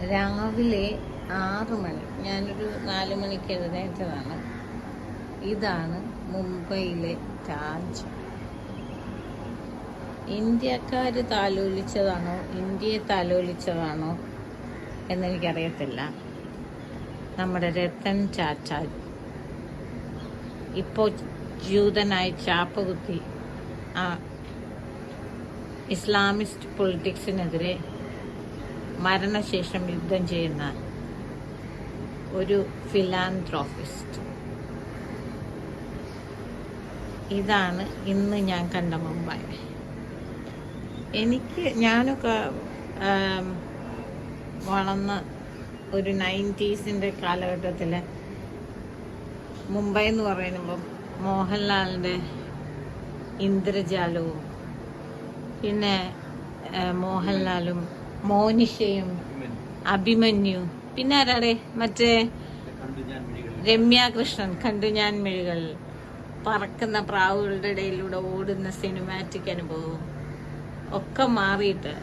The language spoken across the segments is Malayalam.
രാവിലെ 6 മണി. ഞാനൊരു 4 മണിക്ക് എഴുന്നേറ്റതാണ്. ഇതാണ് മുംബൈയിലെ താജ്. ഇന്ത്യക്കാർ താലോലിച്ചതാണോ ഇന്ത്യയെ താലോലിച്ചതാണോ എന്നെനിക്കറിയത്തില്ല. നമ്മുടെ രത്തൻ ടാറ്റ ഇപ്പോൾ ജൂതനായി ചാപ്പ് കുത്തി ഇസ്ലാമിസ്റ്റ് പൊളിറ്റിക്സിനെതിരെ മരണശേഷം യുദ്ധം ചെയ്യുന്ന ഒരു ഫിലാന്ത്രോഫിസ്റ്റ്. ഇതാണ് ഇന്ന് ഞാൻ കണ്ട മുംബൈ. ഞാനൊക്കെ വളർന്ന ഒരു 90s കാലഘട്ടത്തിൽ മുംബൈ എന്ന് പറയുമ്പം മോഹൻലാലിൻ്റെ ഇന്ദ്രജാലവും പിന്നെ മോഹൻലാലും മോനിഷയും അഭിമന്യു പിന്നെ ആരാടെ മറ്റേ രമ്യ കൃഷ്ണൻ കണ്ടു ഞാൻ മിഴികൾ, പറക്കുന്ന പ്രാവുകളുടെ ഇടയിലൂടെ ഓടുന്ന സിനിമാറ്റിക് അനുഭവവും ഒക്കെ മാറിയിട്ട്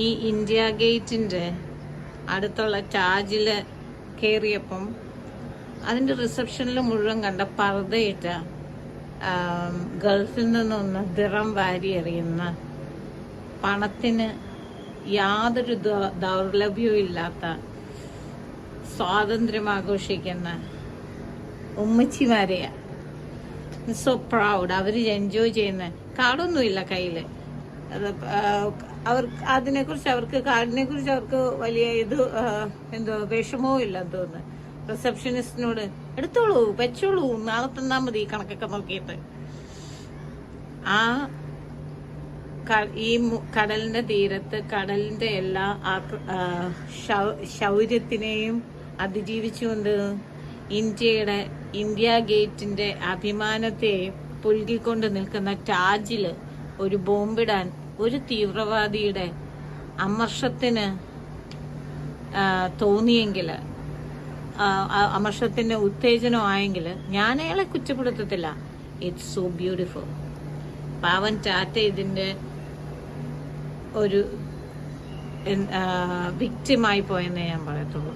ഈ ഇന്ത്യ ഗേറ്റിൻ്റെ അടുത്തുള്ള താജിൽ കയറിയപ്പം അതിൻ്റെ റിസപ്ഷനിൽ മുഴുവൻ കണ്ട പർദ്ദയിട്ട ഗൾഫിൽ നിന്നൊന്ന് ദിറം വാരി എറിയുന്ന പണത്തിന് യാതൊരു ദൗർലഭ്യവും ഇല്ലാത്ത സ്വാതന്ത്ര്യം ആഘോഷിക്കുന്ന ഉമ്മച്ചിമാരെയാ. So proud. അവർ എൻജോയ് ചെയ്യുന്ന കാർഡൊന്നുമില്ല കയ്യിൽ. കാർഡിനെ കുറിച്ച് അവർക്ക് വലിയ വിഷമവും ഇല്ലെന്ന് തോന്നുന്നു. റിസപ്ഷനിസ്റ്റിനോട് എടുത്തോളൂ, വെച്ചോളൂ, നാളെ തന്നാ മതി കണക്കൊക്കെ നോക്കിയിട്ട്. ഈ കടലിന്റെ തീരത്ത് കടലിന്റെ എല്ലാ ശൗര്യത്തിനെയും അതിജീവിച്ചുകൊണ്ട് ഇന്ത്യ ഗേറ്റിന്റെ അഭിമാനത്തെ പുൽകിക്കൊണ്ട് നിൽക്കുന്ന താജില് ഒരു ബോംബിടാൻ ഒരു തീവ്രവാദിയുടെ അമർഷത്തിന് തോന്നിയെങ്കിൽ, അമർഷത്തിന് ഉത്തേജനമായെങ്കിൽ ഞാൻ അയാളെ കുറ്റപ്പെടുത്തത്തില്ല. It's so beautiful. Pavan Tata ഇതിന്റെ ഒരു വിക്റ്റിമായി പോയെന്നേ ഞാൻ പറയത്തുള്ളൂ.